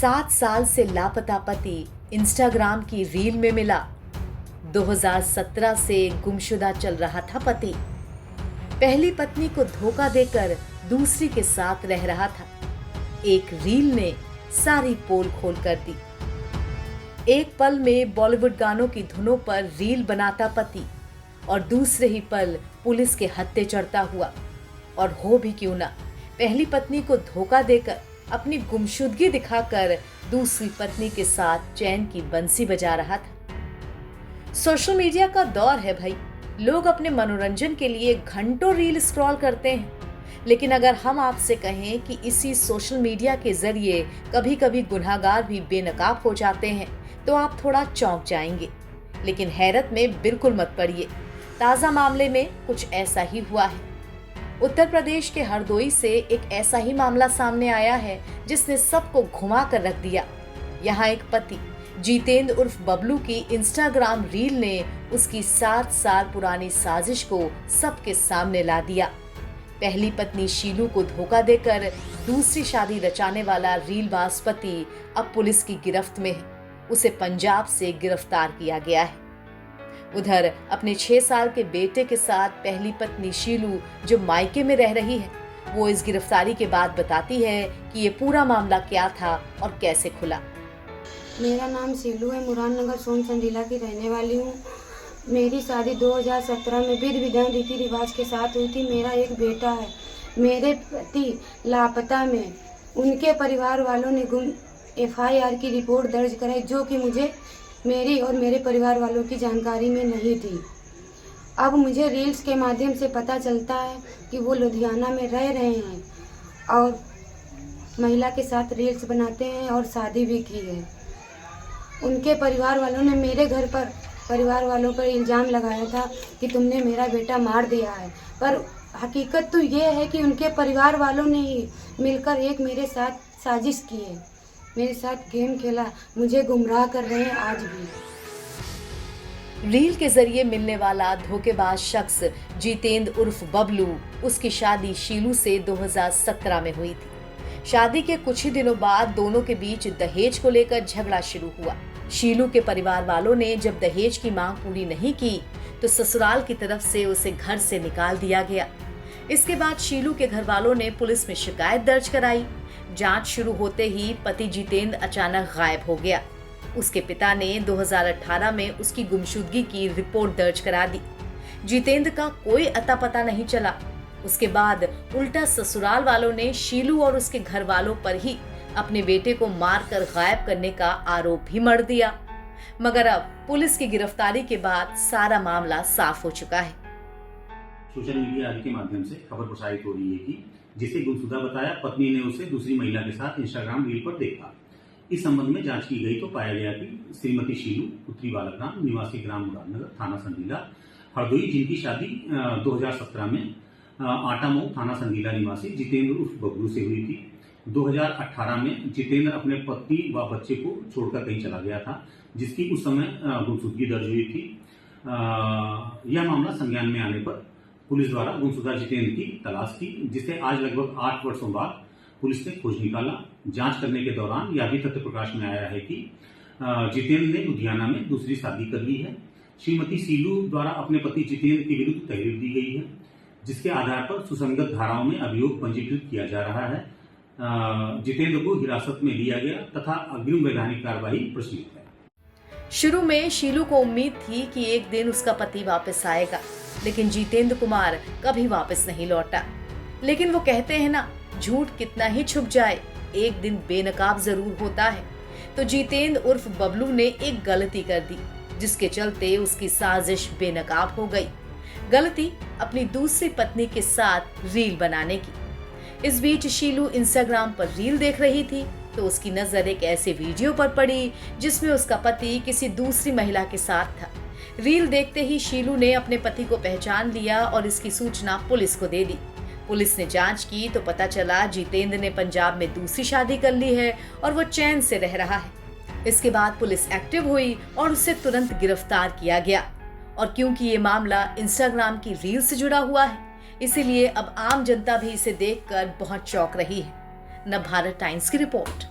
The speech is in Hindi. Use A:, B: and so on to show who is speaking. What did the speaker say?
A: 7 साल से लापता पति इंस्टाग्राम की रील में मिला। 2017 से गुमशुदा चल रहा था पति। पहली पत्नी को धोखा देकर दूसरी के साथ रह रहा था। एक रील ने सारी पोल खोल कर दी। एक पल में बॉलीवुड गानों की धुनों पर रील बनाता पति और दूसरे ही पल पुलिस के हत्थे चढ़ता हुआ। और हो भी क्यों ना, पहली पत्नी को धोखा देकर अपनी गुमशुदगी दिखाकर दूसरी पत्नी के साथ चैन की बंसी बजा रहा था। सोशल मीडिया का दौर है भाई, लोग अपने मनोरंजन के लिए घंटों रील स्क्रॉल करते हैं। लेकिन अगर हम आपसे कहें कि इसी सोशल मीडिया के जरिए कभी कभी गुनहगार भी बेनकाब हो जाते हैं तो आप थोड़ा चौंक जाएंगे। लेकिन हैरत में बिल्कुल मत पड़िए, ताज़ा मामले में कुछ ऐसा ही हुआ है। उत्तर प्रदेश के हरदोई से एक ऐसा ही मामला सामने आया है जिसने सबको घुमा कर रख दिया। यहाँ एक पति जितेंद्र उर्फ बबलू की इंस्टाग्राम रील ने उसकी 7 साल पुरानी साजिश को सबके सामने ला दिया। पहली पत्नी शीलू को धोखा देकर दूसरी शादी रचाने वाला रीलबाज पति अब पुलिस की गिरफ्त में है। उसे पंजाब से गिरफ्तार किया गया है। उधर अपने 6 साल के बेटे के साथ पहली पत्नी शीलू जो मायके में रह रही है, वो इस गिरफ्तारी के बाद बताती है कि ये पूरा मामला क्या था और कैसे खुला।
B: मेरा नाम शीलू है, मुरादनगर सोन संजीला की रहने वाली हूँ। मेरी शादी 2017 में विधि विधान रीति रिवाज के साथ हुई थी। मेरा एक बेटा है। मेरे पति लापता में उनके परिवार वालों ने FIR की रिपोर्ट दर्ज कराई, जो कि मुझे मेरी और मेरे परिवार वालों की जानकारी में नहीं थी। अब मुझे रील्स के माध्यम से पता चलता है कि वो लुधियाना में रह रहे हैं और महिला के साथ रील्स बनाते हैं और शादी भी की है। उनके परिवार वालों ने मेरे घर पर परिवार वालों पर इल्ज़ाम लगाया था कि तुमने मेरा बेटा मार दिया है, पर हकीकत तो ये है कि उनके परिवार वालों ने ही मिलकर एक मेरे साथ साजिश की है, मेरे साथ गेम खेला, मुझे गुमराह कर रहे हैं आज भी।
A: रील के जरिए मिलने वाला धोखेबाज शख्स जितेंद्र उर्फ बबलू, उसकी शादी शीलू से 2017 में हुई थी। शादी के कुछ ही दिनों बाद दोनों के बीच दहेज को लेकर झगड़ा शुरू हुआ। शीलू के परिवार वालों ने जब दहेज की मांग पूरी नहीं की तो ससुराल की तरफ से उसे घर से निकाल दिया गया। इसके बाद शीलू के घर वालों ने पुलिस में शिकायत दर्ज कराई। जांच शुरू होते ही पति जितेंद्र अचानक गायब हो गया। उसके पिता ने 2018 में उसकी गुमशुदगी की रिपोर्ट दर्ज करा दी। जितेंद्र का कोई अता पता नहीं चला। उसके बाद उल्टा ससुराल वालों ने शीलू और उसके घर वालों पर ही अपने बेटे को मारकर गायब करने का आरोप भी मढ़ दिया। मगर अब पुलिस की गिरफ्तारी के बाद सारा मामला साफ हो चुका है।
C: सोशल मीडिया आदि के माध्यम से खबर प्रसारित हो रही है कि जिसे गुमशुदा बताया, पत्नी ने उसे दूसरी महिला के साथ इंस्टाग्राम रील पर देखा। इस संबंध में जांच की गई तो पाया गया कि श्रीमती शीलू पुत्री बालकराम निवासी ग्राम मुरादनगर थाना संजीला हरदोई, जिनकी शादी 2017 में आटामऊ थाना संजीला निवासी जितेंद्र उर्फ बबलू से हुई थी। 2018 में जितेंद्र अपने पत्नी व बच्चे को छोड़कर कहीं चला गया था, जिसकी उस समय गुमशुदगी दर्ज हुई थी। यह मामला संज्ञान में आने पर पुलिस द्वारा गुमशुदा जितेंद्र की तलाश की, जिसे आज लगभग 8 वर्षों बाद पुलिस ने खोज निकाला। जांच करने के दौरान यह भी तथ्य प्रकाश में आया है कि जितेंद्र ने लुधियाना में दूसरी शादी कर ली है। श्रीमती शीलू द्वारा अपने पति जितेंद्र के विरुद्ध तहरीर दी गई है, जिसके आधार पर सुसंगत धाराओं में अभियोग पंजीकृत किया जा रहा है। जितेंद्र को हिरासत में लिया गया तथा अग्रिम वैधानिक कार्रवाई प्रचलित है।
A: शुरू में शीलू को उम्मीद थी कि एक दिन उसका पति वापस आएगा, लेकिन जितेंद्र कुमार कभी वापस नहीं लौटा। लेकिन वो कहते हैं ना, झूठ कितना ही छुप जाए एक दिन बेनकाब जरूर होता है। तो जितेंद्र उर्फ बबलू ने एक गलती कर दी, जिसके चलते उसकी साजिश बेनकाब हो गई। गलती अपनी दूसरी पत्नी के साथ रील बनाने की। इस बीच शीलू इंस्टाग्राम पर रील देख रही थी तो उसकी नजर एक ऐसे वीडियो पर पड़ी जिसमें उसका पति किसी दूसरी महिला के साथ था। रील देखते ही शीलू ने अपने पति को पहचान लिया और इसकी सूचना पुलिस को दे दी। पुलिस ने जांच की तो पता चला जितेंद्र ने पंजाब में दूसरी शादी कर ली है और वो चैन से रह रहा है। इसके बाद पुलिस एक्टिव हुई और उसे तुरंत गिरफ्तार किया गया। और क्योंकि ये मामला इंस्टाग्राम की रील से जुड़ा हुआ है, इसीलिए अब आम जनता भी इसे देखकर बहुत चौंक रही है। नवभारत टाइम्स की रिपोर्ट।